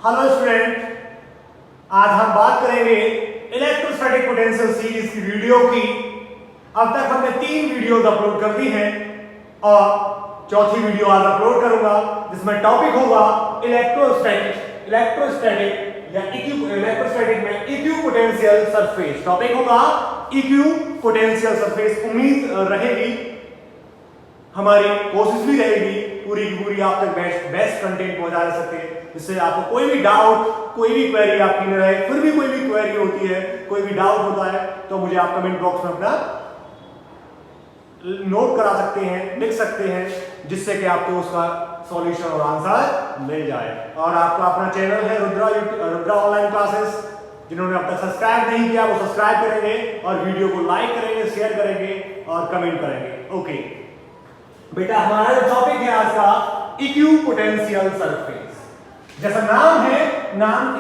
Hello student, आज हम बात करेंगे इलेक्ट्रोस्टैटिक पोटेंशियल सीरीज की वीडियो की। अब तक हमने 3 वीडियोस अपलोड कर दी हैं और चौथी वीडियो आज अपलोड करूंगा, जिसमें टॉपिक होगा इलेक्ट्रोस्टैटिक या इलेक्ट्रोस्टैटिक में इक्विपोटेंशियल सरफेस। टॉपिक होगा इक्विपोटेंशियल सरफेस। उम्मीद रहेगी, हमारी कोशिश भी रहेगी पूरी की पूरी आप तक बेस्ट कंटेंट पहुंचा सके, जिससे आपको कोई भी डाउट, कोई भी क्वेरी आपकी न रहे। फिर भी कोई भी क्वेरी होती है, कोई भी डाउट होता है, तो मुझे आप कमेंट बॉक्स में अपना नोट करा सकते हैं, लिख सकते हैं, जिससे कि आपको उसका सॉल्यूशन और आंसर मिल जाए। और आपका अपना चैनल है रुद्रा ऑनलाइन क्लासेस, जिन्होंने अब तक सब्सक्राइब नहीं किया वो सब्सक्राइब करेंगे और वीडियो को लाइक करेंगे, शेयर करेंगे और कमेंट करेंगे। ओके बेटा, हमारा जो टॉपिक है आज का इक्विपोटेंशियल सरफेस। जैसा नाम है,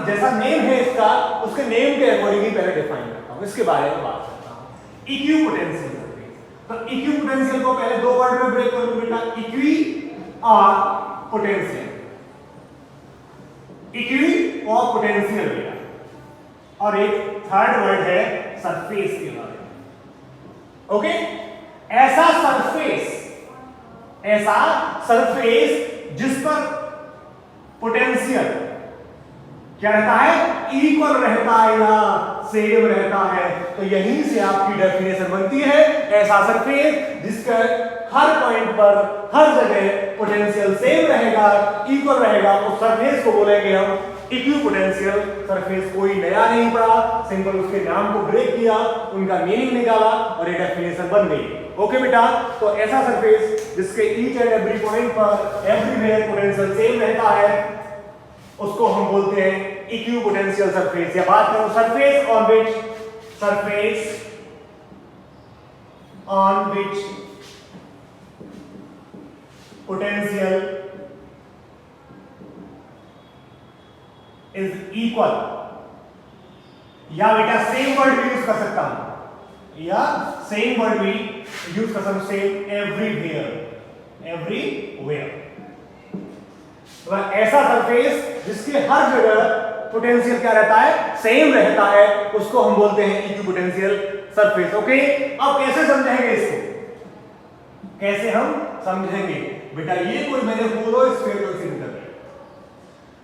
जैसा नेम है इसका, उसके नेम के अकॉर्डिंग ही पहले डिफाइन करता हूं, इसके बारे में बात करता हूं। इक्विपोटेंशियल सरफेस, तो इक्विपोटेंशियल को पहले 2 वर्ड में ब्रेक कर दूं बेटा, इक्वी और पोटेंशियल। इक्वी और पोटेंशियल बेटा, और एक थर्ड वर्ड है सरफेस के बारे में। ओके, ऐसा सरफेस जिस पर पोटेंशियल क्या रहता है, इक्वल रहता है या सेम रहता है, तो यहीं से आपकी डेफिनेशन बनती है। ऐसा सरफेस जिसका हर पॉइंट पर, हर जगह पोटेंशियल सेम रहेगा, इक्वल रहेगा, उस सरफेस को बोलेंगे हम इक्विपोटेंशियल सरफेस। कोई नया नहीं पढ़ा, सिंपल उसके नाम को ब्रेक किया, उनका मीनिंग निकाला और ये डेफिनेशन बन गई। ओके बेटा, तो ऐसा सरफेस जिसके ईच एंड एवरी पॉइंट पर एवरीवेयर पोटेंशियल सेम रहता है, उसको हम बोलते हैं इक्विपोटेंशियल सरफेस। या बात करो surface on which potential is equal, या बेटा सेम वर्ड भी यूज कर सकता हूं, या सेम वर्ड भी यूज कर सकता हूं, सेम एवरीवेयर। तो ऐसा सरफेस जिसके हर जगह पोटेंशियल क्या रहता है, सेम रहता है, उसको हम बोलते हैं इक्विपोटेंशियल सरफेस। ओके, अब कैसे समझेंगे इसको, कैसे हम समझेंगे बेटा? ये कोई मैंने होलो स्फीयर कंसीडर कर लिया,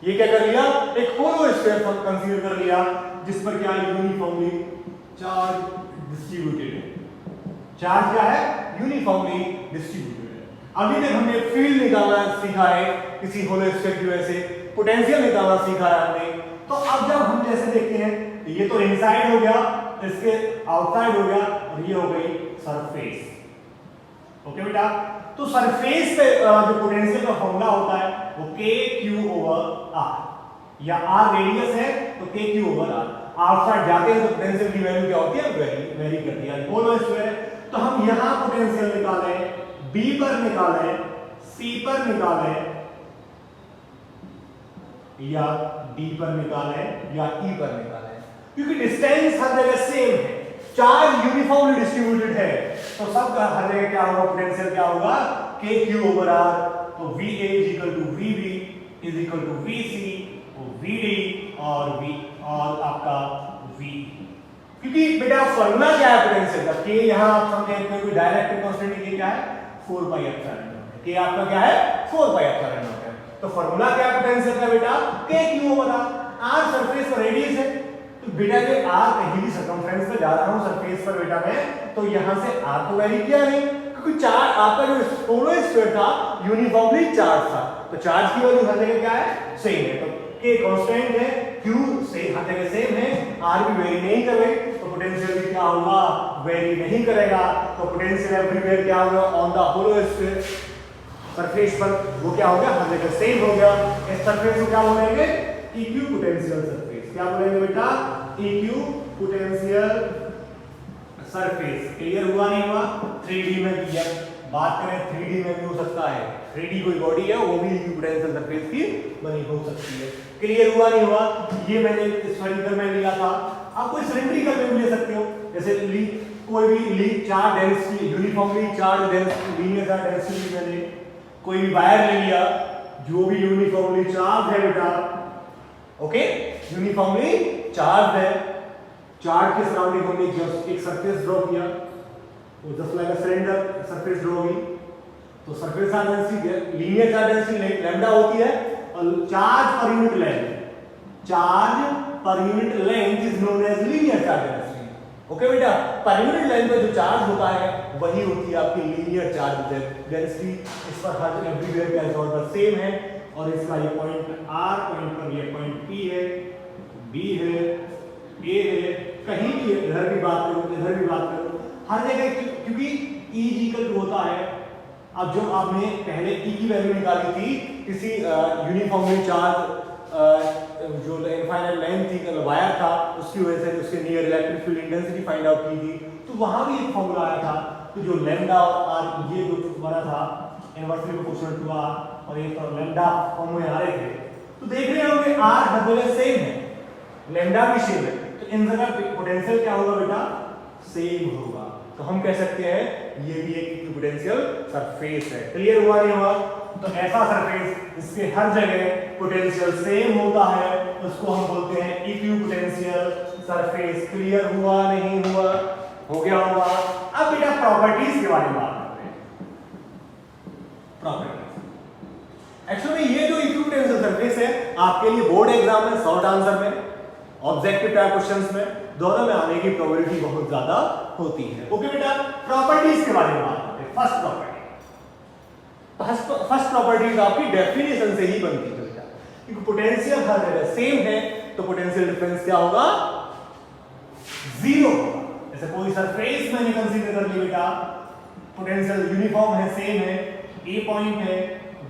ये क्या कर लिया, एक होलो स्फीयर कंसीडर कर लिया, जिस पर क्या यूनिफॉर्मली चार्ज डिस्ट्रीब्यूटेड है। चार्ज क्या है, यूनिफॉर्मली डिस्ट्रीब्यूटेड है। अभी तक हमने फील्ड निकालना सीखा है किसी होलो स्फीयर की वजह से, पोटेंशियल निकालना सीखा है हमने। तो अब जब हम जैसे देखते हैं, ये तो इनसाइड हो गया, इसके आउटसाइड हो गया, और ये हो गई सरफेस। ओके बेटा, तो सरफेस पे जो पोटेंशियल का फॉर्मूला होता है वो KQ/R, या R रेडियस है तो KQ/R। आउटसाइड जाते हैं तो पोटेंशियल की वैल्यू क्या होती है, वेरी करती है। होलो स्फीयर है तो हम यहां पोटेंशियल निकालें, B पर निकालें, C पर निकालें, या D पर निकालें, या E पर निकालें, क्योंकि डिस्टेंस हर जगह सेम है, चार्ज यूनिफॉर्मली डिस्ट्रीब्यूटेड है, तो सब का हर जगह क्या होगा, पोटेंशियल क्या होगा, KQ/R। तो VA = VB = VC, VD और आपका V। क्योंकि बेटा फॉर्मूला क्या है पोटेंशियल का, K यहां आप समझे कोई डायरेक्ट कांस्टेंट, ये क्या है 4πε0। K आपका क्या है 4πε0 है। तो फॉर्मूला क्या है पोटेंशियल का बेटा, KQ/R। R सरफेस का रेडियस है, तो बेटा ये R कहीं भी सर्कमफ्रेंस पे जा रहा हूं सरफेस पर बेटा मैं, तो यहां से R को वैरी किया नहीं, क्योंकि चार्ज आपका जो होलो स्फीयर था यूनिफॉर्मली चार्ज था, तो चार्ज की वैल्यू हर जगह क्या है, सेम है। तो K कांस्टेंट है, Q से हर जगह सेम है, R भी वेरी नहीं कर रहे, तो पोटेंशियल भी क्या होगा, वेरी नहीं करेगा। तो पोटेंशियल एवरीवेयर क्या होगा, on the hollow sphere surface पर वो क्या हो गया, हर जगह सेम हो गया। इस सरफेस को क्या बोलेंगे, इक्विपोटेंशियल सरफेस। क्या बोलेंगे बेटा, इक्विपोटेंशियल सरफेस। क्लियर हुआ नहीं हुआ? 3D में भी बात करें, 3D में भी हो सकता है, 3D कोई बॉडी है वो भी इक्विपोटेंशियल सरफेस की बनी हो सकती है। क्लियर हुआ नहीं हुआ? ये मैंने स्फेरिकल में लिया था, आप कोई सिलिंड्रिकल में भी ले सकते हो, जैसे कोई भी charge density, uniformly charge density, linear charge density मैंने कोई भी वायर ले लिया जो भी यूनिफॉर्मली चार्ज है बेटा, ओके, यूनिफॉर्मली चार्ज है। चार्ज के सराउंडिंग हमने एक सरफेस ड्रॉ किया, वो just like a cylinder surface draw हुई, तो surface charge density, linear charge density lambda होती है, और charge per unit length, charge per unit length is known as linear charge density. Okay बेटा, पर यूनिट लेंथ पे जो charge होता है वही होती है आपकी लीनियर चार्ज डेंसिटी। इस पर हर एवरीवेयर का ऑर्डर सेम है, और इसका ये पॉइंट R, पॉइंट पर ये पॉइंट P है, B है, A है, कहीं भी इधर भी बात करो, इधर भी बात करो, हर जगह, क्योंकि E इक्वल टू होता है, अब जो आपने पहले E की वैल्यू निकाली थी किसी यूनिफॉर्मली चार्ज जो इनफाइनाइट लेंथ थी वायर था, उसकी वजह से उसके near electric field intensity find out की थी, तो वहां भी एक फॉर्मूला आया था, तो जो लैम्डा और R ये जो बना था इनवर्सली प्रोपोर्शनल टू R, और ये तो लैम्डा फॉर्म में आ रहे थे, तो देख रहे होंगे R हर जगह सेम है, लैम्डा भी सेम है, तो इन जगह पोटेंशियल क्या होगा बेटा, सेम होगा, तो हम कह सकते हैं ये भी एक इक्विपोटेंशियल सरफेस है। क्लियर हुआ नहीं हुआ? तो ऐसा सरफेस इसके हर जगह पोटेंशियल सेम होता है, उसको हम बोलते हैं इक्विपोटेंशियल सरफेस। क्लियर हुआ नहीं हुआ? हो गया होगा। अब बेटा प्रॉपर्टीज के बारे में बात करते हैं। प्रॉपर्टीज एक्चुअली ये जो इक्विपोटेंशियल सरफेस है आपके लिए बोर्ड एग्जाम में शॉर्ट आंसर में, ऑब्जेक्टिव टाइप क्वेश्चंस में, दोनों में आने की प्रोबेबिलिटी बहुत ज्यादा होती है। ओके बेटा, प्रॉपर्टीज के बारे में बात करते हैं। फर्स्ट प्रॉपर्टी आपकी डेफिनेशन से ही बनती है बेटा, क्योंकि पोटेंशियल हर जगह सेम है, तो पोटेंशियल डिफरेंस क्या होगा, जीरो होगा। जैसे कोई सरफेस मैंने कंसीडर कर ली बेटा, पोटेंशियल यूनिफॉर्म है, सेम है, ए पॉइंट है,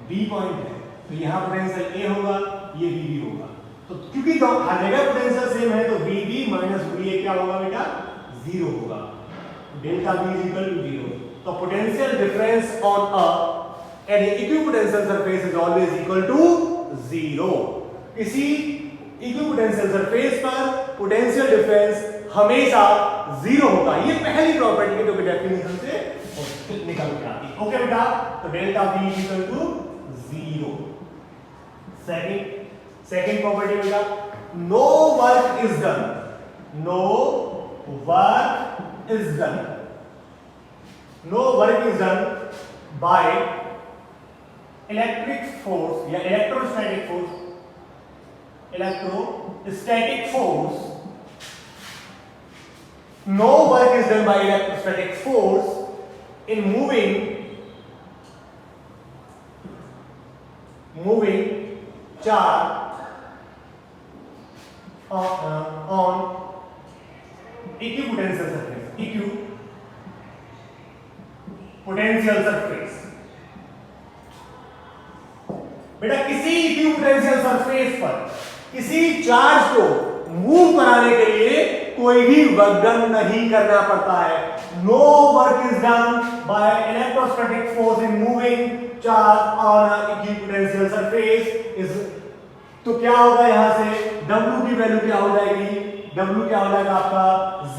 बी पॉइंट है, तो यहां पोटेंशियल ए होगा, ये बी होगा, तो क्योंकि तो हर जगह पोटेंशियल सेम है, तो VB माइनस VA क्या होगा बेटा, जीरो होगा। Delta V is equal to zero. तो potential difference on an equipotential surface is always equal to zero. किसी इक्विपोटेंशियल सरफेस पर पोटेंशियल डिफरेंस हमेशा जीरो होगा। ये पहली प्रॉपर्टी है जो कि डेफिनेशन से निकल के आती है। ओके बेटा, तो delta V is equal to zero. Second property बेटा, no work is done, no work is done, no work is done by electric force या electrostatic force, no work is done by electrostatic force in moving charge on equipotential surface, equipotential surface। बेटा किसी equipotential surface पर किसी चार्ज को move कराने के लिए कोई भी वर्क डन नहीं करना पड़ता है। No work is done by electrostatic force in moving charge on equipotential surface is, तो क्या होगा यहां से W की वैल्यू क्या हो जाएगी, W क्या हो जाएगा आपका,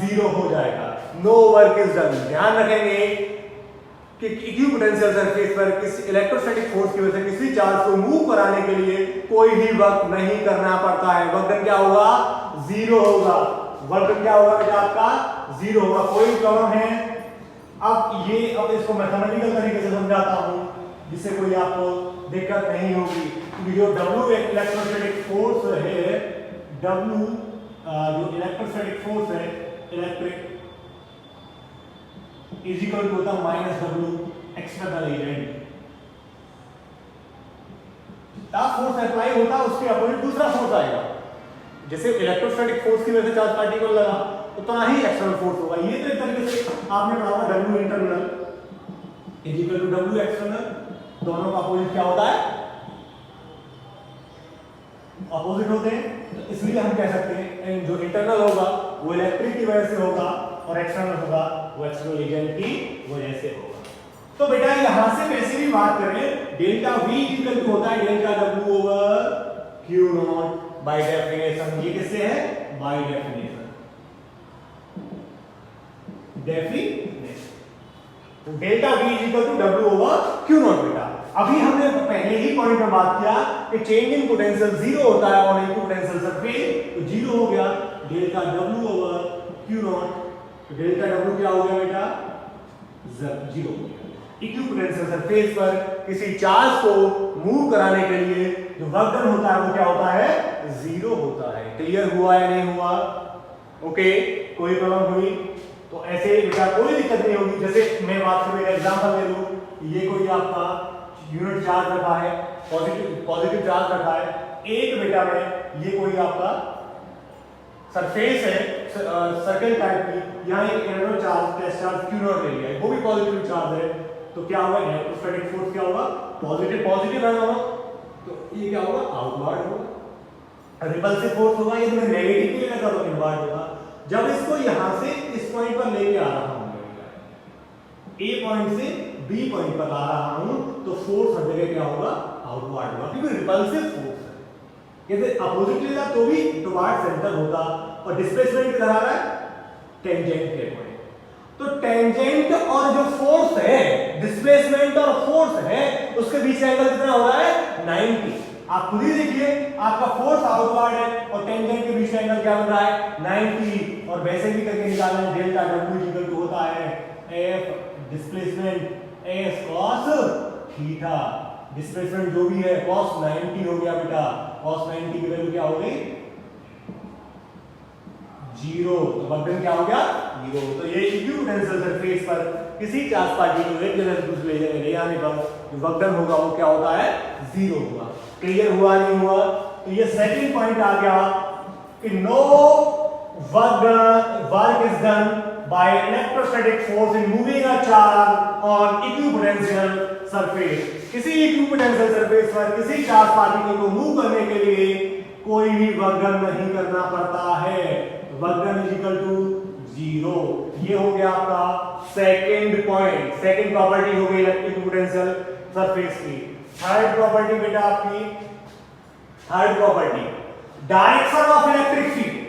जीरो हो जाएगा। नो वर्क इज डन, ध्यान रखेंगे कि इक्विपोटेंशियल सरफेस पर किसी इलेक्ट्रोस्टैटिक फोर्स की वजह से किसी चार्ज को मूव कराने के लिए कोई भी वर्क नहीं करना पड़ता है। वर्क डन क्या होगा, जीरो होगा। वर्क डन क्या होगा बेटा आपका, जीरो होगा। कोई प्रॉब्लम है? अब इसको मैथमेटिकल तरीके से समझाता हूं जिससे कोई आपको दिक्कत नहीं होगी। क्योंकि जो W इलेक्ट्रोस्टैटिक फोर्स है, W जो इलेक्ट्रोस्टैटिक फोर्स है, इलेक्ट्रिक इज इक्वल टू होता minus W external agent. Force apply होता है उसके अपोजिट दूसरा फोर्स आएगा। जैसे इलेक्ट्रोस्टैटिक फोर्स की वजह से चार्ज पार्टिकल लगा, उतना ही एक्सटर्नल फोर्स होगा। ये तो एक तरीके से आपने पढ़ा होगा W internal is equal to W external, दोनों का अपोजिट क्या होता है, अपोजिट होते हैं। तो इसलिए हम कह सकते हैं जो इंटरनल होगा वो इलेक्ट्रिक की वजह से होगा और एक्सटर्नल होगा वो एक्सटर्नल एजेंट की वजह से होगा। तो बेटा यहां से वैसे भी बात करें, डेल्टा V इक्वल टू होता है delta W over Q not by definition. ये किससे है, बाय डेफिनेशन। तो delta V equal to W over Q not बेटा। अभी हमने पहले ही पॉइंट में बात किया कि चेंज इन पोटेंशियल जीरो होता है और इक्विपोटेंशियल जीरो हो गया, delta W over Q not, तो डेल्टा डब्ल्यू क्या हो गया बेटा, जीरो हो गया। इक्विपोटेंशियल सरफेस पर किसी चार्ज को मूव कराने के लिए जो वर्क डन होता है वो क्या होता है, जीरो होता है। क्लियर हुआ या नहीं हुआ? ओके, कोई प्रॉब्लम हुई? तो ऐसे बेटा कोई दिक्कत नहीं होगी। जैसे मैं बात करूं, एग्जांपल ले लूं, ये कोई आपका यूनिट चार्ज रखा है, पॉजिटिव चार्ज रखा है, एक बेटा में ये कोई आपका सरफेस है सर्कल टाइप की, यहाँ एक electro charge test charge Q not ले लिया है, वो भी पॉजिटिव चार्ज है, तो क्या होगा, इलेक्ट्रोस्टैटिक फोर्स क्या होगा, पॉजिटिव पॉजिटिव है दोनों, तो ये क्या होगा, आउटवर्ड होगा। रिपल्सिव फोर्स होगा, ये मैं नेगेटिव के लिए लगा तो इनवर्ड होगा। जब इसको यहां से इस पॉइंट पर लेके आ रहा हूं, ए पॉइंट से बी पॉइंट पर ला रहा हूं, तो फोर्स हर जगह क्या होगा, आउटवर्ड होगा, क्योंकि रिपल्सिव फोर्स है। यदि अपोजिट लेगा तो भी टुवर्ड सेंटर होगा, और डिस्प्लेसमेंट किधर आ रहा है, टेंजेंट के पॉइंट। तो टेंजेंट और जो फोर्स है, डिस्प्लेसमेंट और फोर्स है, उसके बीच का एंगल कितना हो रहा है, 90। आप खुद ही देखिए, आपका फोर्स आउटवर्ड है और टेंजेंट के बीच का एंगल क्या बन रहा है, 90। और वैसे भी करके निकालना है, डेल्टा डब्ल्यू इक्वल टू होता है F displacement S cos theta. Displacement जो भी है कॉस 90 हो गया बेटा, कॉस 90 की वैल्यू क्या हो गई, जीरो। तो वर्क डन क्या हो गया, जीरो। तो ये इक्विपोटेंशियल सरफेस पर किसी चार्ज पार्टिकल को एक जगह से दूसरे जगह ले जाने पर जो वर्क डन होगा वो क्या होता है, जीरो होगा। क्लियर हुआ नहीं हुआ? तो ये सेकंड पॉइंट आ गया कि no work is done by electrostatic force in moving a charge on equipotential surface। किसी equipotential surface पर किसी चार्ज पार्टिकल को मूव करने के लिए कोई भी वर्क डन नहीं करना पड़ता है, work done is equal to zero. ये हो गया आपका सेकंड पॉइंट, सेकंड प्रॉपर्टी हो गई इक्विपोटेंशियल सरफेस की। थर्ड प्रॉपर्टी बेटा आपकी, third property direction of electric field.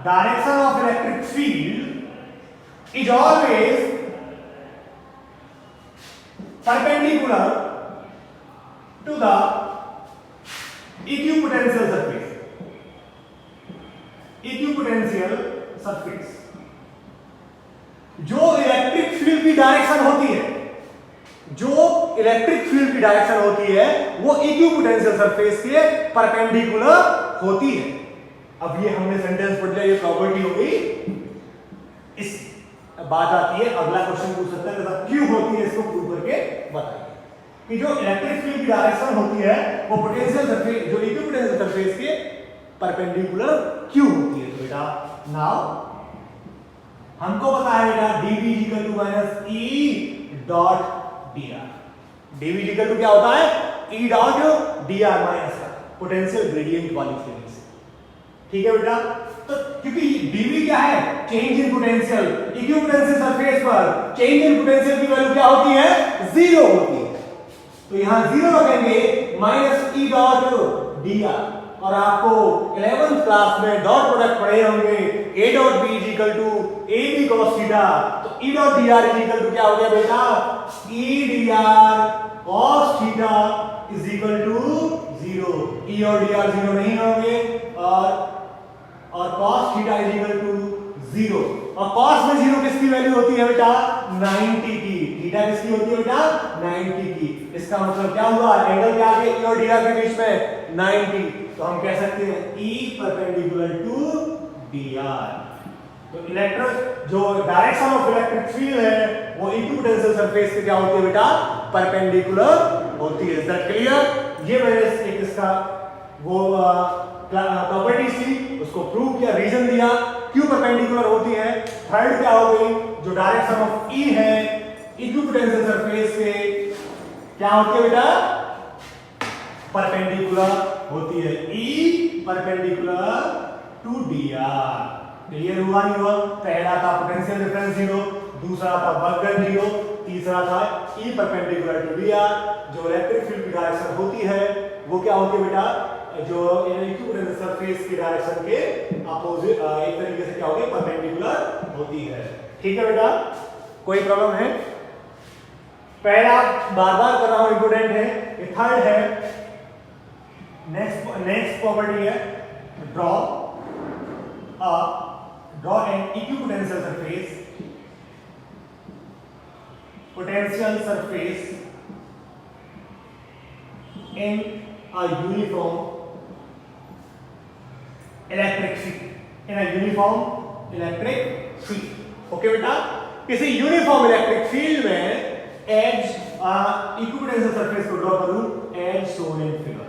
Direction of electric field is always perpendicular to the equipotential surface. Equipotential surface जो इलेक्ट्रिक फील्ड की डायरेक्शन होती है, जो इलेक्ट्रिक फील्ड की डायरेक्शन होती है वो इक्विपोटेंशियल सरफेस के परपेंडिकुलर होती है। अब ये हमने सेंटेंस पढ़ लिया, ये प्रॉपर्टी हो गई। इस बात आती है, अगला क्वेश्चन पूछ सकता है तथा क्यों होती है, इसको प्रूव करके बताइए कि जो इलेक्ट्रिक फील्ड की डायरेक्शन होती है वो पोटेंशियल सरफेस, जो इक्विपोटेंशियल सरफेस के परपेंडिकुलर क्यों होती है। तो बेटा नाउ हमको पता है बेटा dV equal to minus E dot dr। dV equal to क्या होता है, E डॉट dr माइनस का पोटेंशियल ग्रेडियंट वाली फील्ड से। ठीक है बेटा, तो क्योंकि dV क्या है, change in potential, equipotential surface पर चेंज इन पोटेंशियल की वैल्यू क्या होती है, जीरो होती है। तो यहां जीरो रखेंगे, माइनस ई डॉट dr। और आपको 11th क्लास में डॉट प्रोडक्ट पढ़े होंगे, a dot b is equal to ab cos theta. तो e dot dr is equal to क्या हो गया बेटा, e dr cos theta is equal to zero. e और dr जीरो नहीं होंगे, और cos theta is equal to zero. और cos में जीरो किसकी वैल्यू होती है बेटा, 90 की। थीटा किसकी होती है बेटा, 90 की। इसका मतलब क्या हुआ, एंगल क्या आ गया e और dr के बीच में 90। तो हम कह सकते हैं E परपेंडिकुलर टू dr। तो इलेक्ट्रिक जो डायरेक्शन ऑफ इलेक्ट्रिक फील्ड है वो इक्विपोटेंशियल सरफेस पे क्या होती है बेटा, परपेंडिकुलर होती है। Is that clear? ये मैंने एक इसका वो प्रॉपर्टीज थी उसको प्रूव किया, रीजन दिया क्यों परपेंडिकुलर होती है। थर्ड क्या हो गई, जो डायरेक्शन ऑफ E है इक्विपोटेंशियल सरफेस पे क्या होती है बेटा, परपेंडिकुलर होती है। E perpendicular to dr। Clear हुआ नहीं हुआ? पहला था पोटेंशियल डिफरेंस जीरो, दूसरा था वर्क डन जीरो, तीसरा था E परपेंडिकुलर टू dr। जो इलेक्ट्रिक फील्ड की डायरेक्शन होती है वो क्या होती है बेटा, जो इक्विपोटेंशियल सरफेस की डायरेक्शन के अपोजिट एक तरीके से क्या होगी, परपेंडिकुलर होती है। ठीक है बेटा, कोई प्रॉब्लम है? पहला बार बार कर रहा हूं, इंपोर्टेंट है। थर्ड है नेक्स्ट प्रॉपर्टी है draw an equipotential surface in a uniform electric field okay बेटा, किसी यूनिफॉर्म इलेक्ट्रिक फील्ड में एज इक्विपोटेंशियल सरफेस को ड्रॉ करूं एज शोन इन फिगर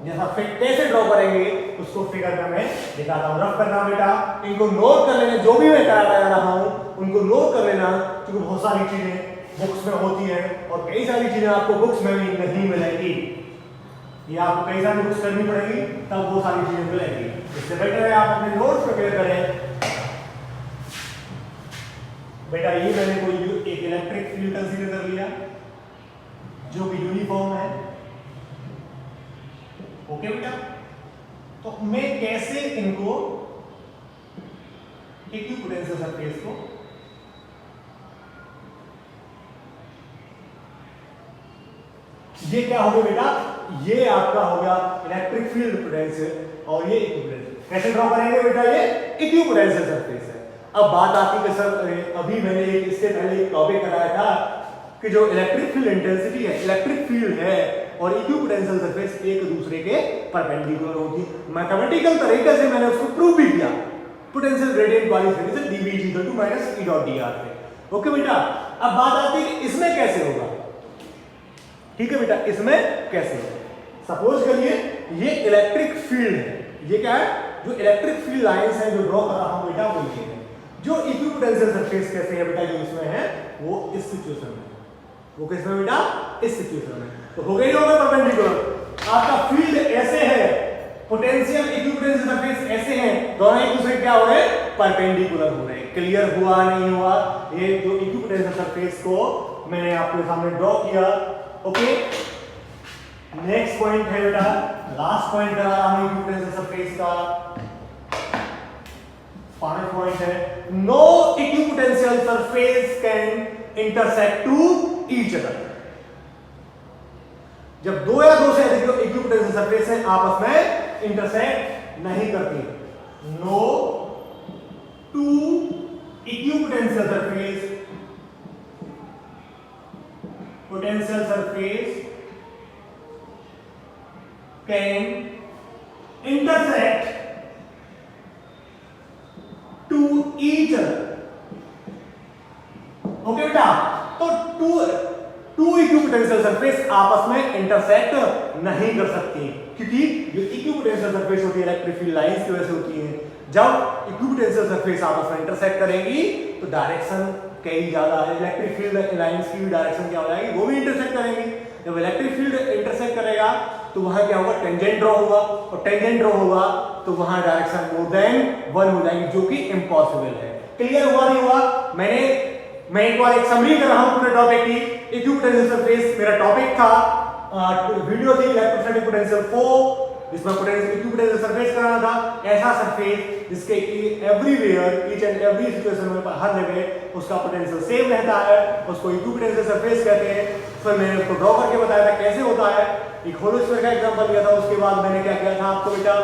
जैसा कैसे ड्रॉ करेंगे उसको फिगर में मैं दिखाता हूं। रफ करना बेटा, इनको नोट कर लेना, जो भी मैं करा रहा हूं उनको नोट कर लेना, क्योंकि बहुत सारी चीजें बुक्स में होती है और कई सारी चीजें आपको बुक्स में भी नहीं मिलेगी। ये आपको कई सारी बुक्स करनी पड़ेगी तब वो सारी चीजें मिलेंगी। इससे बेटर है आप अपने नोट्स प्रिपेयर करें। बेटा ये मैंने कोई एक इलेक्ट्रिक फील्ड कंसीडर कर लिया जो कि यूनिफॉर्म है। ओके बेटा, तो मैं कैसे इनको इक्विपोटेंशियल सरफेस को ये क्या हो गया बेटा, ये आपका हो गया इलेक्ट्रिक फील्ड पोटेंशियल और ये इक्विपोटेंशियल। कैसे ड्रॉ करेंगे बेटा, ये इक्विपोटेंशियल सरफेस है। अब बात आती है सर, अभी मैंने इससे पहले एक टॉपिक कराया था कि जो इलेक्ट्रिक फील्ड इंटेंसिटी है, इलेक्ट्रिक फील्ड है और इक्विपोटेंशियल सरफेस एक दूसरे के परपेंडिकुलर होती है। मैथमेटिकल तरीके से मैंने उसको प्रूव भी किया पोटेंशियल ग्रेडियंट वाली फिगर से dV = -E dot dr पे। ओके बेटा, अब बात आती है इसमें कैसे होगा। ठीक है बेटा, इसमें कैसे होगा, सपोज करिए ये इलेक्ट्रिक फील्ड है, ये क्या है, जो इलेक्ट्रिक फील्ड लाइंस है जो ड्रॉ कर रहा हूं बेटा वो ये है। जो इक्विपोटेंशियल सरफेस कैसे है बेटा, जो इसमें है वो इस सिचुएशन में, वो किसमें बेटा, इस सिचुएशन में। तो हो गई होगा परपेंडिकुलर। आपका फील्ड ऐसे है, पोटेंशियल इक्विपोटेंशियल सरफेस ऐसे हैं, दोनों एक दूसरे क्या हो रहे हैं, परपेंडिकुलर हो रहे हैं। क्लियर हुआ नहीं हुआ, ये जो इक्विपोटेंशियल सरफेस को मैंने आपके सामने ड्रॉ किया। ओके, नेक्स्ट पॉइंट है बेटा, लास्ट पॉइंट करा रहा हूं इक्विपोटेंशियल सरफेस का। 5 पॉइंट है, no equipotential surface can intersect to each other. जब दो या दो से अधिक इक्विपोटेंशियल सरफेस है आपस में इंटरसेक्ट नहीं करती। No two equipotential surface can intersect to each other। Okay बेटा, तो टू इक्विपोटेंशियल सरफेस आपस में इंटरसेक्ट नहीं कर सकती, क्योंकि जो इक्विपोटेंशियल सरफेस होती है इलेक्ट्रिक फील्ड लाइंस की वजह से होती है। जब इक्विपोटेंशियल सरफेस आपस में इंटरसेक्ट करेंगी तो डायरेक्शन कई ज्यादा है, इलेक्ट्रिक फील्ड लाइंस की डायरेक्शन क्या हो जाएगी, वो भी इंटरसेक्ट करेंगी। जब इलेक्ट्रिक फील्ड इंटरसेक्ट करेगा तो वहां क्या होगा, टेंजेंट ड्रॉ होगा, और टेंजेंट ड्रॉ होगा तो वहां डायरेक्शन मोर देन 1 हो जाएगी, जो कि इम्पॉसिबल है। क्लियर हुआ नहीं हुआ? मैं एक बार एक समरी कर रहा हूं पूरे टॉपिक की। इक्विपोटेंशियल सरफेस मेरा टॉपिक था, वीडियो थी इलेक्ट्रोस्टैटिक पोटेंशियल 4, जिसमें पोटेंशियल इक्विपोटेंशियल सरफेस कराना था। ऐसा सरफेस जिसके everywhere, each and every situation में, हर जगह उसका पोटेंशियल सेम रहता है, उसको इक्विपोटेंशियल सरफेस कहते हैं। फिर मैंने उसको ड्रॉ करके बताया था कैसे होता है, एक होलो स्फीयर का एग्जांपल लिया था। उसके बाद मैंने क्या किया था आपको बेटा,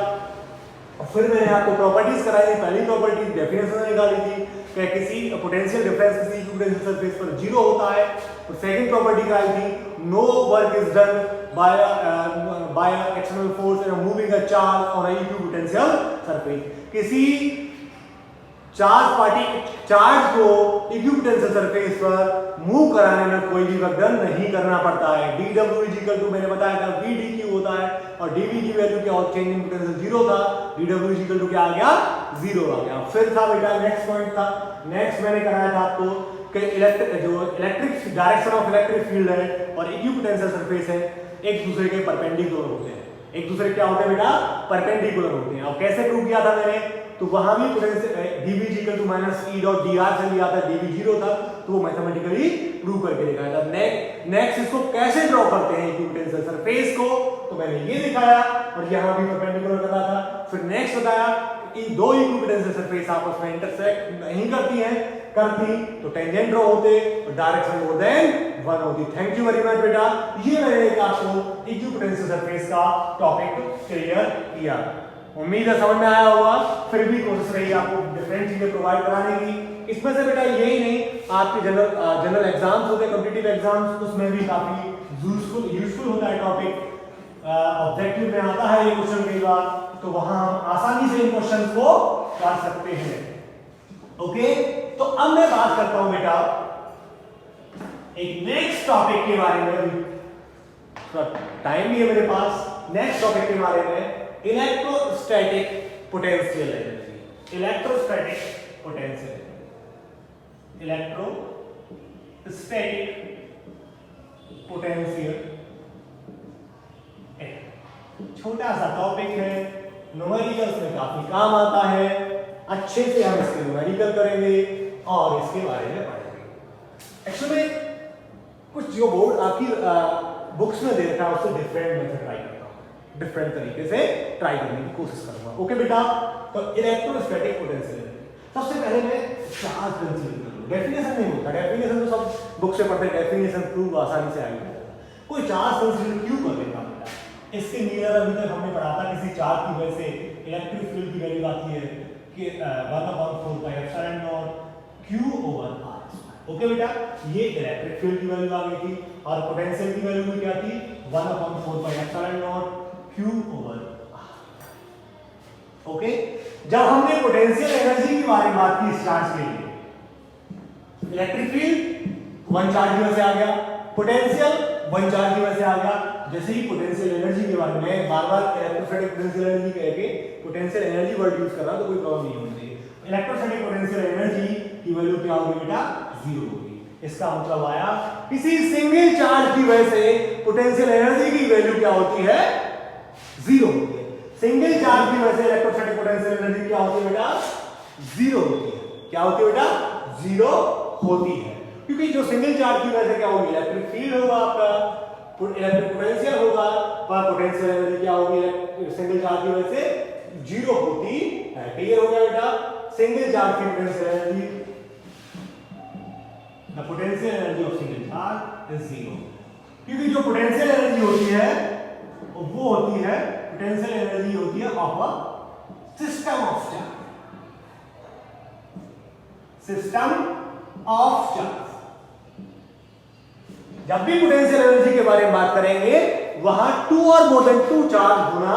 फिर मैंने आपको प्रॉपर्टीज कराई थी। पहली प्रॉपर्टी डेफिनेशन निकाली थी कि किसी पोटेंशियल डिफरेंस किसी इक्विपोटेंशियल सरफेस पर 0 होता है। तो सेकंड प्रॉपर्टी कराई थी, no work is done by external force in moving a charge on a equipotential surface. किसी चार्ज को इक्विपोटेंशियल सरफेस पर मूव कराने में कोई भी वर्क डन नहीं करना पड़ता है। dW मैंने बताया था vdq होता है, और dv की वैल्यू क्या होती है, चेंजिंग पोटेंशियल 0 था, dW क्या आ गया, 0 आ गया। फिर था बेटा नेक्स्ट पॉइंट था, नेक्स्ट मैंने कराया था आपको कि electric direction of electric field है और इक्विपोटेंशियल सरफेस है एक दूसरे के परपेंडिकुलर होते हैं। एक दूसरे क्या होते हैं बेटा, परपेंडिकुलर होते हैं। और कैसे प्रूव किया था मैंने, तो वहां भी potential dV = -E dot dr से लिया था, dV 0 था, तो वो मैथमेटिकली प्रूव करके दिखाया था। नेक्स्ट इसको कैसे ड्रॉ करते हैं इक्विपोटेंशियल सरफेस को, तो मैंने ये दिखाया और यहां भी परपेंडिकुलर कर रहा था। फिर नेक्स्ट बताया इन दो इक्विपोटेंशियल सरफेस आपस में इंटरसेक्ट नहीं करती हैं, करती तो टेंजेंट ड्रॉ होते और डायरेक्शन मोर देन 1 होती। थैंक यू वेरी मच बेटा, ये मैंने एक आपको इक्विपोटेंशियल सरफेस का टॉपिक क्लियर किया। उम्मीद है समझ में आया होगा। फिर भी कोशिश रही आपको डिफरेंट चीजें प्रोवाइड कराने की। इसमें से बेटा यही नहीं, आपके जनरल एग्जाम्स होते हैं, कॉम्पिटिटिव एग्जाम्स, उसमें भी काफी यूजफुल होता है टॉपिक। ऑब्जेक्टिव में आता है ये क्वेश्चन कई बार, तो वहां हम आसानी से इन क्वेश्चंस को कर सकते हैं। ओके, तो अब मैं बात करता हूं बेटा एक नेक्स्ट टॉपिक के बारे में। टाइम भी है मेरे पास। नेक्स्ट टॉपिक के बारे में electrostatic potential energy. Electrostatic potential, electrostatic potential, छोटा सा टॉपिक है, न्यूमेरिकल्स में काफी काम आता है। अच्छे से हम इसके न्यूमेरिकल करेंगे और इसके बारे में पढ़ेंगे। एक्चुअली कुछ जो बोर्ड आपकी बुक्स में दे रखा है उससे डिफरेंट मेथड ट्राई करता हूं, डिफरेंट तरीके से ट्राई करने की कोशिश करूंगा। ओके बेटा, तो इलेक्ट्रोस्टैटिक पोटेंशियल, सबसे पहले मैं चार्ज कंसीडर करूंगा। डेफिनेशन नहीं होता, डेफिनेशन तो सब बुक से पढ़ते हैं, डेफिनेशन प्रूव आसानी से आएगा। कोई चार्ज कंसीडर क्यों कर लेता बेटा? इसके नियर अभी तक हमने पढ़ा था किसी चार्ज की वजह से इलेक्ट्रिक फील्ड की वैल्यू आती है कि 1/4 pi epsilon not Q/R। Okay बेटा, ये इलेक्ट्रिक फील्ड की वैल्यू आ गई थी और पोटेंशियल की वैल्यू भी क्या थी? 1/4 pi epsilon not Q/R। Okay, जब हमने पोटेंशियल एनर्जी के बारे में बात की इस चार्ज के लिए, इलेक्ट्रिक फील्ड 1 चार्ज की वजह से आ गया, पोटेंशियल 1 चार्ज की वजह से आ गया। जैसे ही पोटेंशियल एनर्जी के बारे में बार-बार इलेक्ट्रोस्टैटिक पोटेंशियल एनर्जी कह के पोटेंशियल एनर्जी वर्ड यूज कर रहा तो कोई प्रॉब्लम नहीं होती। इलेक्ट्रोस्टैटिक पोटेंशियल एनर्जी की वैल्यू क्या होगी बेटा? 0 होगी। इसका मतलब आया किसी सिंगल चार्ज की वजह से पोटेंशियल एनर्जी की वैल्यू क्या होती है? 0 होती है। सिंगल चार्ज की वजह से इलेक्ट्रोस्टैटिक पोटेंशियल एनर्जी क्या होती है बेटा? 0 होती है। क्या होती है बेटा? 0 होती है, क्योंकि जो सिंगल चार्ज की वजह से क्या होगी? इलेक्ट्रिक फील्ड होगा आपका, इलेक्ट्रिक पोटेंशियल होगा, पर पोटेंशियल एनर्जी क्या होगी? सिंगल चार्ज की वजह से 0 होती है। क्लियर हो गया बेटा? सिंगल चार्ज की potential energy, the potential energy of single charge is 0, क्योंकि जो पोटेंशियल एनर्जी होती है वो होती है, पोटेंशियल एनर्जी होती है of a system of charge, system of charge. जब भी पोटेंशियल एनर्जी के बारे में बात करेंगे वहां 2 और मोर देन 2 चार्ज होना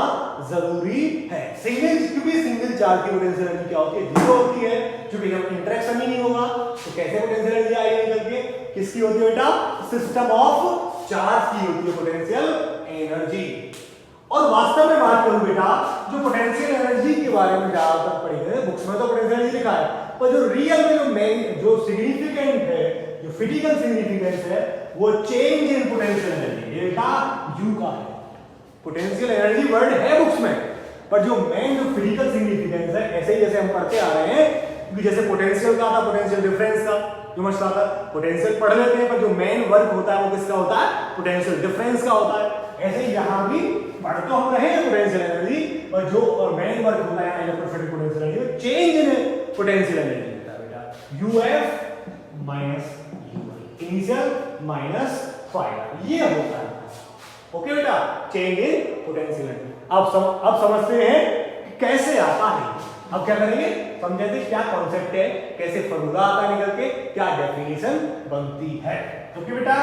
जरूरी है। क्योंकि सिंगल चार्ज की पोटेंशियल एनर्जी क्या होती है? 0 होती है। क्योंकि जब इंटरेक्शन ही नहीं होगा तो कैसे पोटेंशियल एनर्जी आएगी निकल के? किसकी होती है बेटा? सिस्टम ऑफ चार्ज की होती है पोटेंशियल एनर्जी। और वास्तव में बात करूं बेटा, जो पोटेंशियल एनर्जी के बारे में ज्यादातर पढ़ेंगे बुक्स में तो पोटेंशियल एनर्जी लिखा है, पर जो रियल में जो मेन जो सिग्निफिकेंट है, जो फिजिकल सिग्निफिकेंस है, वो चेंज इन पोटेंशियल एनर्जी, ये बेटा यू का है। पोटेंशियल एनर्जी वर्ड है बुक्स में, पर जो मेन जो फिजिकल सिग्निफिकेंस है, ऐसे ही जैसे हम पढ़ते आ रहे हैं, क्योंकि जैसे पोटेंशियल का था, पोटेंशियल डिफरेंस का जो मसला था, पोटेंशियल पढ़ लेते हैं, पर जो मेन वर्क होता है वो किसका होता है? पोटेंशियल डिफरेंस का होता है। ऐसे ही यहां भी पढ़ तो हम रहे हैं पोटेंशियल एनर्जी, पर जो मेन वर्क होता है electrostatic potential energy, change in potential energy होता है बेटा। UF minus UI, initial minus final, ये होता है। ओके बेटा, चेंज इन पोटेंशियल एनर्जी। अब समझते हैं कि कैसे आता है। अब क्या करेंगे? समझेंगे क्या कॉन्सेप्ट है, कैसे फॉर्मूला आता है निकल के, क्या डेफिनेशन बनती है। ओके बेटा,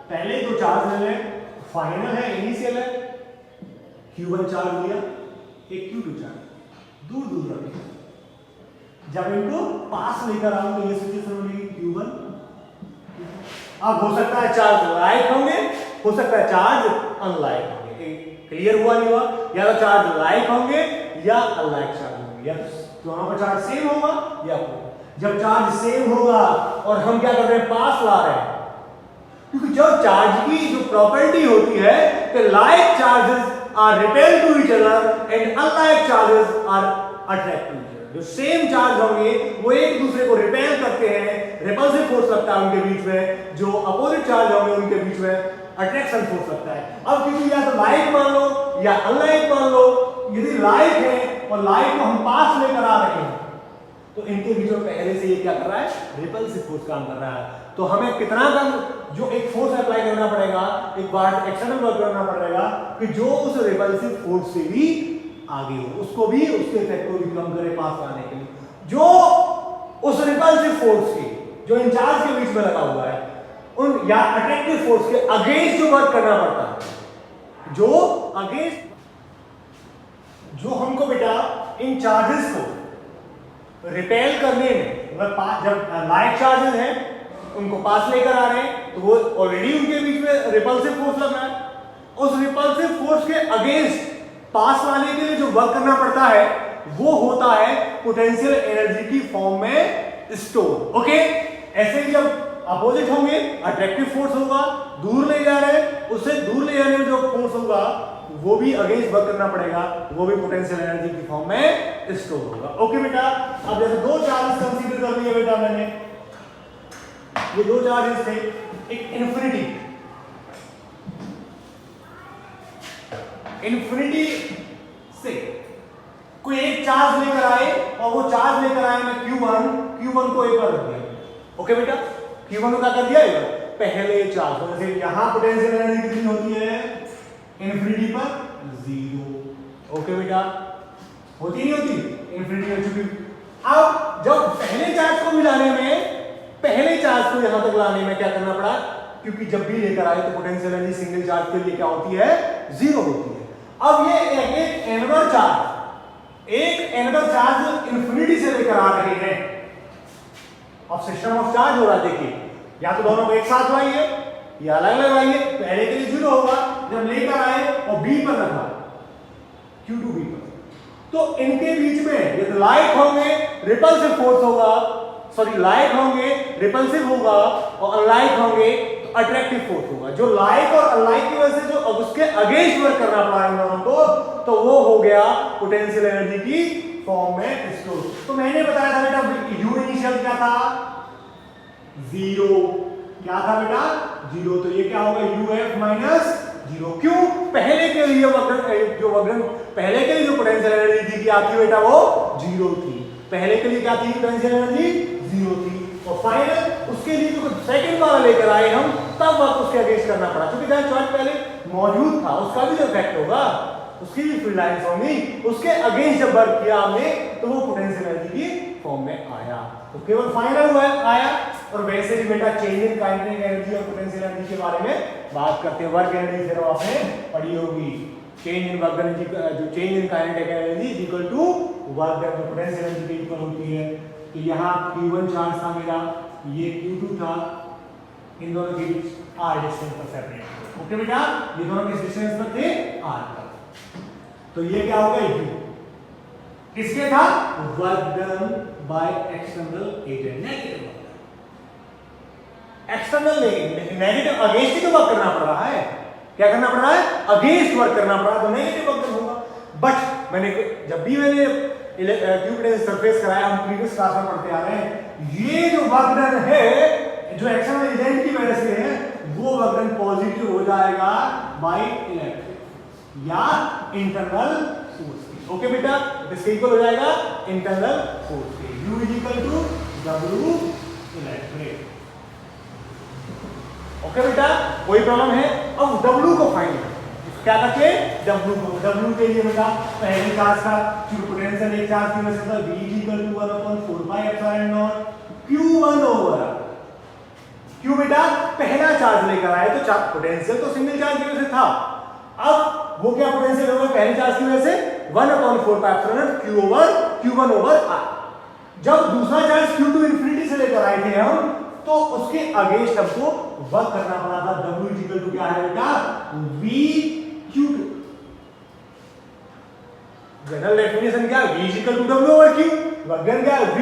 पहले दो चार्ज ले लें, फाइनल है, इनिशियल है, Q1 चार्ज लिया, एक Q2 चार्ज दूर दूर रखें। जब इनको पास लेकर आऊं तो ये सिचुएशन होगी Q1। अब हो सकता है चार्ज लाइक होंगे, हो सकता है चार्ज अनलाइक होंगे। क्लियर हुआ नहीं हुआ? या तो चार्ज लाइक होंगे या अनलाइक चार्ज होंगे, या दोनों का चार्ज सेम होगा या जब चार्ज सेम होगा और हम क्या कर रहे हैं? पास ला रहे हैं, क्योंकि जब चार्ज की जो प्रॉपर्टी होती है कि like charges are repel to each other and unlike charges are attract to each other. जो सेम चार्ज होंगे वो एक दूसरे को रिपेल करते हैं, रिपल्सिव फोर्स लगता है उनके बीच में, जो अपोजिट चार्ज होंगे उनके बीच में अट्रैक्शन फोर्स लगता है। अब क्योंकि या तो लाइक मान लो या अनलाइक मान लो, यदि लाइक है और लाइट को हम पास लेकर आ रहे हैं, तो इनके बीच में पहले से ये क्या कर रहा है, रिपल्सिव फोर्स काम कर रहा है। तो हमें कितना कम जो एक फोर्स अप्लाई करना पड़ेगा, एक बार एक्सटर्नल वर्क करना पड़ेगा कि जो उस रिपल्सिव फोर्स से भी आगे हो, उसको भी, उसके इफेक्ट को भी कम करे पास लाने के लिए। जो उस रिपल्सिव फोर्स के, जो इन चार्ज के बीच में लगा हुआ है, उन या अट्रैक्टिव फोर्स के अगेंस्ट जो वर्क करना पड़ता है, जो अगेंस्ट, जो हमको बेटा इन चार्जेस को रिपेल करने में, जब लाइट चार्जेस हैं उनको पास लेकर आ रहे हैं, तो वो ऑलरेडी उनके बीच में रिपल्सिव फोर्स लग रहा है, उस रिपल्सिव फोर्स के अगेंस्ट पास लाने के लिए जो वर्क करना पड़ता है वो होता है पोटेंशियल एनर्जी की फॉर्म में स्टोर। ओके, ऐसे ही जब अपोजिट होंगे, अट्रैक्टिव फोर्स होगा, दूर ले जा रहे हैं, उससे दूर ले जाने में जो फोर्स होगा वो भी अगेंस्ट वर्क करना पड़ेगा, वो भी पोटेंशियल एनर्जी की फॉर्म में स्टोर होगा। ओके बेटा, अब जैसे दो चार्जेस कंसीडर कर लिए बेटा मैंने, ये दो चार्जेस थे, एक इन्फिनिटी से कोई एक चार्ज लेकर आए, और वो चार्ज लेकर आए मैं Q1 को एक बार रख दिया। ओके बेटा, Q1 को क्या कर दिया, पहले चार्ज, जैसे यहां पोटेंशियल एनर्जी कितनी होती है, इन्फिनिटी पर 0। ओके बेटा, होती नहीं होती, इन्फिनिटी में चुकी। अब जब पहले चार्ज को मिलाने में, पहले चार्ज को यहां तक लाने में क्या करना पड़ा, क्योंकि जब भी लेकर आए तो पोटेंशियल एनर्जी सिंगल चार्ज के लिए क्या होती है, 0 होती है। अब ये एक एनोडर चार्ज इन्फिनिटी से लेकर आ रहे हैं। अब सिस्टम ऑफ चार्ज हो रहा है, देखिए, या तो दोनों को एक साथ लाइए या अलग अलग लाइए, पहले के लिए 0 होगा, जब लेकर आए और बी पर रखा, Q2 बी पर, तो इनके बीच में यदि लाइट होंगे रिपल्सिव फोर्स होगा, सॉरी लाइट होंगे रिपल्सिव होगा, और अनलाइट होंगे तो अट्रैक्टिव फोर्स होगा। जो लाइट और अनलाइट की वजह से जो उसके अगेंस्ट वर्क करना पड़ा इन दोनों को, तो वो हो गया पोटेंशियल एनर्जी की फॉर्म में स्टोर। तो मैंने बताया था बेटा यू इनिशियल क्या था, 0, क्या था बेटा 0, तो ये क्या होगा UF माइनस 0। क्यों, पहले के लिए वक्रम पहले के लिए जो पोटेंशियल एनर्जी थी क्या थी बेटा, वो 0 थी। पहले के लिए क्या थी पोटेंशियल एनर्जी, 0 थी, और फाइनल उसके लिए जो सेकंड वाला लेकर आए हम, तब वक्त उसके अगेंस्ट करना पड़ा, क्योंकि जहां चार्ज पहले मौजूद था उसका भी जो इफेक्ट होगा, उसकी भी फील्ड लाइंस होंगी, उसके अगेंस्ट जब वर्क किया हमने तो वो पोटेंशियल एनर्जी की फॉर्म में आया। तो केवल फाइनल हुआ आया। और वैसे भी बेटा चेंज इन काइनेटिक एनर्जी और पोटेंशियल एनर्जी के बारे में बात करते हैं, वर्क एनर्जी फिर आपने पढ़ी होगी, चेंज इन वर्क एनर्जी, जो change in kinetic energy is equal to work done, potential energy के इक्वल होती है। तो यहाँ Q1 चार्ज था मेरा, ये Q2 था, इन दोनों के बीच R डिस्टेंस पर सेपरेट। ओके बेटा, ये दोनों किस डिस्टेंस पर थे, R पर। तो ये क्या होगा, U किसके था, work done by external agent, negative work, external negative, against ही तो वर्क करना पड़ रहा है, क्या करना पड़ रहा है, अगेंस्ट वर्क करना पड़ रहा है, तो नेगेटिव वर्क होगा। बट मैंने जब भी मैंने ट्यूब सरफेस कराया, हम प्रीवियस क्लास में पढ़ते आ रहे हैं, ये जो वर्क डन है जो एक्सटर्नल एजेंट की वजह से है, वो वर्क डन पॉजिटिव हो जाएगा बाय इलेक्ट्रिक या इंटरनल फोर्स। ओके बेटा, इसके इक्वल हो जाएगा इंटरनल फोर्स के, U is equal to W electric. Okay बेटा, कोई प्रॉब्लम है। अब W को फाइंड क्या करके, W के लिए बेटा पहले चार्ज का पोटेंशियल एक चार्ज की वजह से था, V is equal to 1/4 pi epsilon not Q1 over R। क्यों बेटा, पहला चार्ज लेकर आए तो पोटेंशियल तो सिंगल चार्ज की वजह से था, अब वो क्या पोटेंशियल होगा पहले चार्ज की वजह से 1/4 pi epsilon not Q1 over R। जब दूसरा चार्ज Q2 इंफिनिटी से लेकर आए थे हम, तो उसके अगेंस्ट हमको वर्क करना पड़ा था। W इज इक्वल टू क्या है बेटा, VQ2। जनरल डेफिनेशन क्या है, V is equal to W over Q। Work done क्या है, V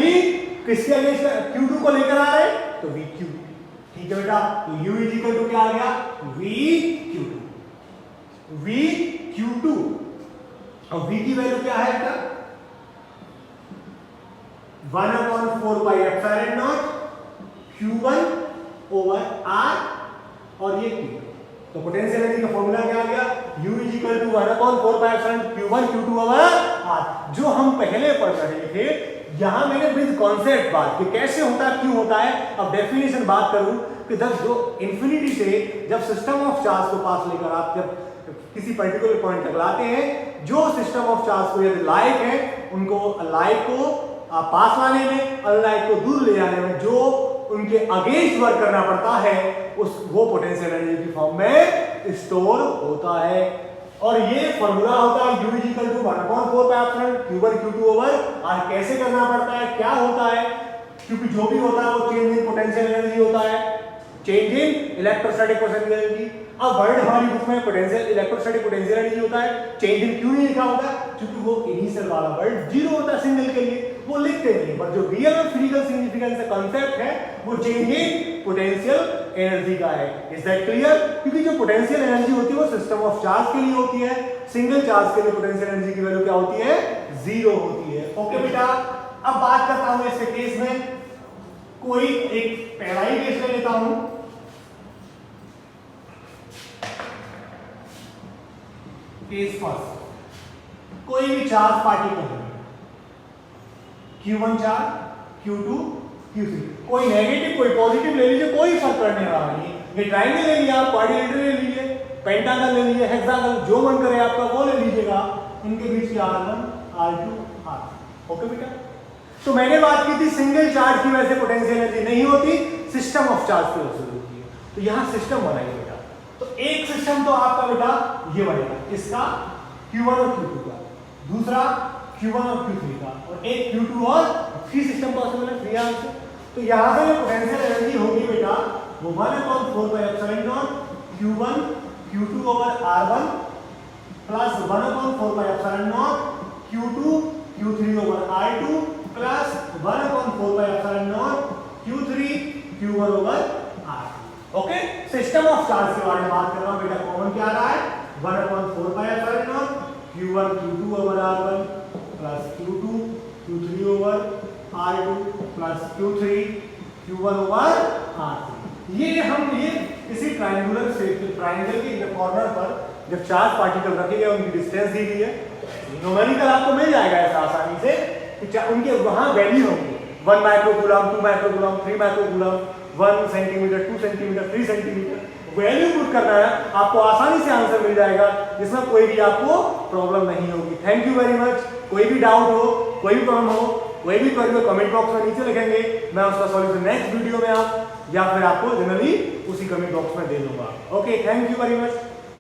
किसके अगेंस्ट Q2 को लेकर आ रहे हैं, तो VQ। ठीक है बेटा, तो U इज इक्वल टू क्या आ गया, VQ2। VQ2 और V की वैल्यू क्या है बेटा, 1/4 pi epsilon not Q1 over R, और ये Q। तो पोटेंशियल एनर्जी का फॉर्मूला क्या आ गया, U = 1/4 Q1 Q2 R। जो हम पहले पढ़ रहे थे, यहां मैंने विद कॉन्सेप्ट बात कि कैसे होता है, क्यों होता है। अब डेफिनेशन बात करूं कि जब जो इन्फिनिटी से जब सिस्टम ऑफ चार्ज को पास लेकर आप जब किसी पर्टिकुलर पॉइंट तक लाते हैं, जो सिस्टम ऑफ चार्ज को यदि लाइक है, उनको लाइक को पास लाने में, अनलाइक को दूर ले जाने में जो उनके अगेंस्ट वर्क करना पड़ता है, उस वो पोटेंशियल एनर्जी की फॉर्म में स्टोर होता है। और ये फॉर्मूला होता है U = 1/4 Q1 Q2 R। कैसे करना पड़ता है, क्या होता है, क्योंकि जो भी होता है वो चेंज इन पोटेंशियल एनर्जी होता है, चेंज इन इलेक्ट्रोस्टैटिक पोटेंशियल एनर्जी। अब वर्ड हमारी बुक में पोटेंशियल इलेक्ट्रोस्टैटिक पोटेंशियल एनर्जी होता है, चेंज इन क्यों नहीं लिखा होता है, क्योंकि वो इनिशियल वाला वर्ड 0 होता है सिंगल के लिए, वो लिखते नहीं। पर जो रियल और फिजिकल सिग्निफिकेंस कॉन्सेप्ट है वो चेंज इन पोटेंशियल एनर्जी का है। Is that clear? क्योंकि जो पोटेंशियल एनर्जी होती है वो सिस्टम ऑफ चार्ज के लिए होती है, सिंगल चार्ज के लिए पोटेंशियल एनर्जी की वैल्यू क्या होती है, 0 होती है। ओके बेटा, अब बात करता हूं इसके केस में, कोई एक पहला ही केस ले लेता हूं। केस फर्स्ट, कोई भी charge particle Q1 charge, Q2 Q3, कोई नेगेटिव कोई पॉजिटिव ले लीजिए, कोई फर्क पड़ने वाला नहीं। ये ट्रायंगल ले लिया, क्वाड्रिलेटरल ले लीजिए, पेंटागन ले लीजिए, हेक्सागन, जो मन करे आपका वो ले लीजिएगा, इनके बीच की R1 R2 R। ओके बेटा, तो मैंने बात की थी सिंगल चार्ज की वजह से पोटेंशियल एनर्जी नहीं होती, सिस्टम ऑफ चार्ज की वजह से होती है। तो यहां सिस्टम बनाइए बेटा, तो एक सिस्टम तो आपका बेटा ये बनेगा, इसका Q1 और Q2 का, दूसरा Q1 और Q3 का, और एक Q2 और 3 सिस्टम पॉसिबल है, 3 आंसर। तो यहां से जो पोटेंशियल एनर्जी होगी बेटा वो 1/4 Q1 Q2 R1 plus 1/4 Q2 Q3 R2 plus 1/4 Q3 Q1 R। Okay, system of charge के बारे में बात कर रहा हूं बेटा, कॉमन क्या आ रहा है, 1/4 Q1 Q2 R1 plus Q2 Q3 R2 plus Q3 Q1 R3। ये हम ये किसी ट्रायंगुलर शेप के ट्रायंगल के कॉर्नर पर जब चार्ज पार्टिकल रखे गए, उनकी डिस्टेंस दी गई है, न्यूमेरिकल आपको मिल जाएगा ऐसा आसानी से कि उनके वहां वैल्यू होंगी 1 microcoulomb, 2 microcoulomb, 3 microcoulomb, 1 centimetre, 2 centimetre, 3 centimetre, value put करना है, आपको आसानी से आंसर मिल जाएगा, जिसमें कोई भी आपको प्रॉब्लम नहीं होगी। Thank you very much. कोई भी डाउट हो, कोई भी प्रॉब्लम हो, कोई भी क्वेरी कमेंट बॉक्स में नीचे लिखेंगे, मैं उसका सॉल्यूशन नेक्स्ट वीडियो में आप या फिर आपको जनरली उसी कमेंट बॉक्स में दे दूंगा। Okay, thank you very much.